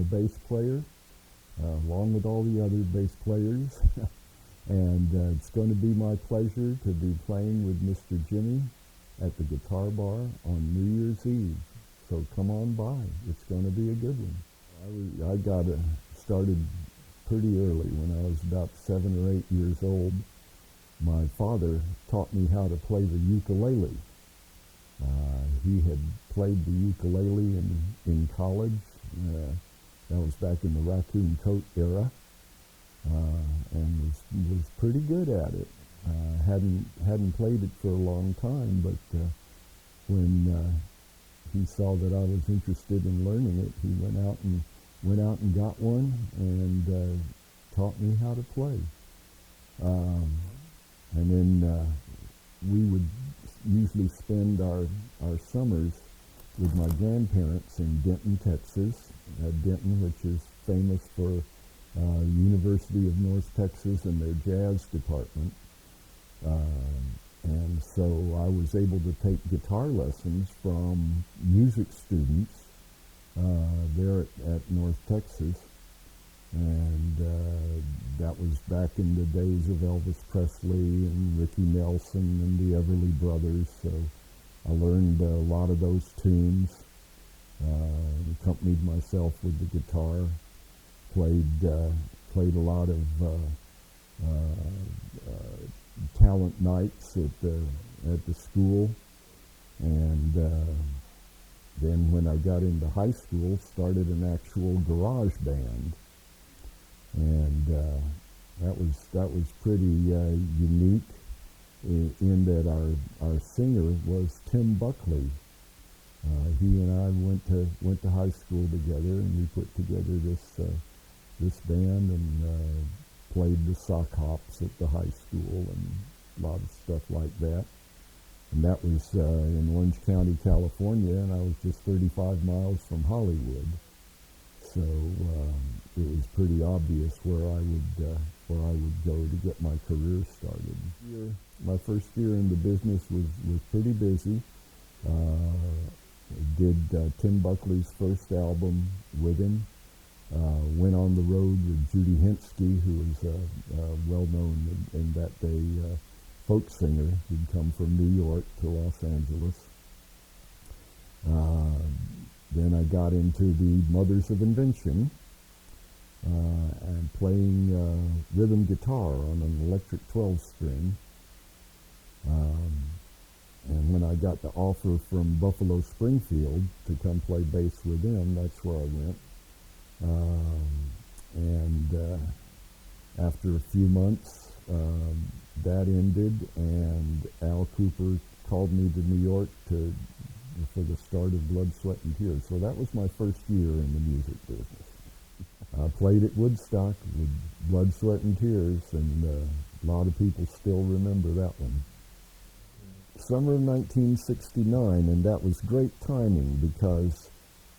bass player, along with all the other bass players. And it's going to be my pleasure to be playing with Mr. Jimmy at the Guitar Bar on New Year's Eve. So come on by. It's going to be a good one. I got started pretty early. When I was about 7 or 8 years old, my father taught me how to play the ukulele. He had played the ukulele in college. That was back in the raccoon coat era. And was pretty good at it. Hadn't played it for a long time, but when he saw that I was interested in learning it, he went out and got one and taught me how to play. And then we would usually spend our summers with my grandparents in Denton, Texas. Denton, which is famous for University of North Texas and their jazz department. And so I was able to take guitar lessons from music students there at North Texas. And that was back in the days of Elvis Presley and Ricky Nelson and the Everly Brothers. So I learned a lot of those tunes, accompanied myself with the guitar, played a lot of talent nights at the school, and then when I got into high school, started an actual garage band, and that was pretty unique in that our singer was Tim Buckley. He and I went to high school together, and we put together this band and played the sock hops at the high school and a lot of stuff like that. And that was in Orange County, California, and I was just 35 miles from Hollywood. So it was pretty obvious where I would go to get my career started. My first year in the business was pretty busy. Did Tim Buckley's first album with him. Went on the road with Judy Henske, who was well-known in that day folk singer who'd come from New York to Los Angeles. Then I got into the Mothers of Invention and playing rhythm guitar on an electric 12-string. And when I got the offer from Buffalo Springfield to come play bass with them, that's where I went. And after a few months, that ended, and Al Cooper called me to New York for the start of Blood, Sweat, and Tears. So that was my first year in the music business. I played at Woodstock with Blood, Sweat, and Tears, and a lot of people still remember that one. Summer of 1969, and that was great timing because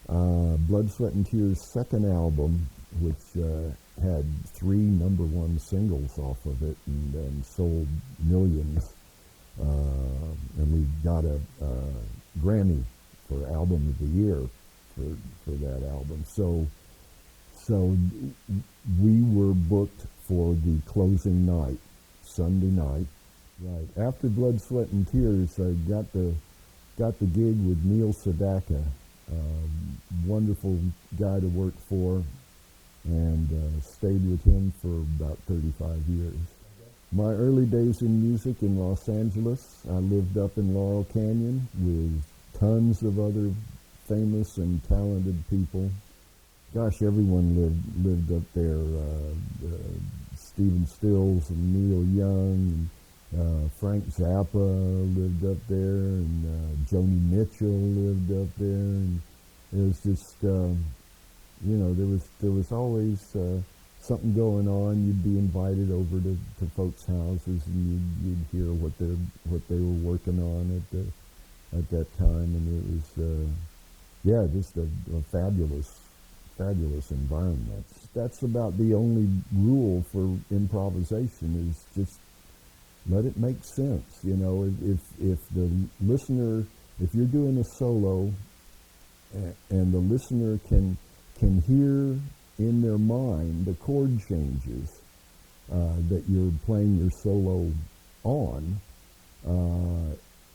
Blood, Sweat, and Tears' second album, which had 3 number-1 singles off of it and sold millions, and we got a Grammy for Album of the Year for that album. So we were booked for the closing night, Sunday night. Right after Blood, Sweat, and Tears, I got the gig with Neil Sedaka. Wonderful guy to work for, and stayed with him for about 35 years. My early days in music in Los Angeles, I lived up in Laurel Canyon with tons of other famous and talented people. Gosh, everyone lived up there. Stephen Stills and Neil Young, and Frank Zappa lived up there, and Joni Mitchell lived up there, and it was just, there was always something going on. You'd be invited over to folks' houses, and you'd hear what they were working on at that time, and it was just a fabulous environment. That's about the only rule for improvisation, is just let it make sense. If the listener, if you're doing a solo and the listener can can hear in their mind the chord changes that you're playing your solo on,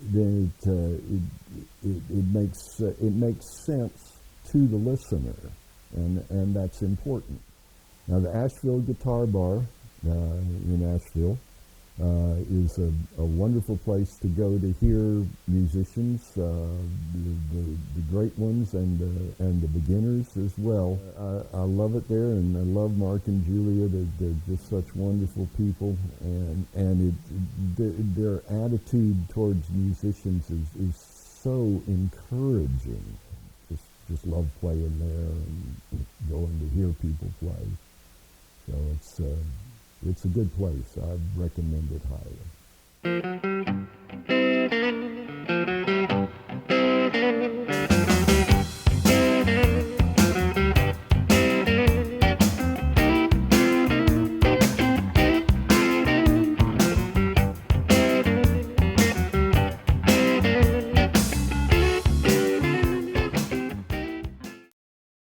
then it makes sense to the listener, and that's important. Now, the Asheville Guitar Bar in Asheville is a wonderful place to go to hear musicians, the great ones and the beginners as well. I love it there, and I love Mark and Julia. They're just such wonderful people, and their attitude towards musicians is so encouraging. Just love playing there and going to hear people play. So it's a good place. I'd recommend it highly.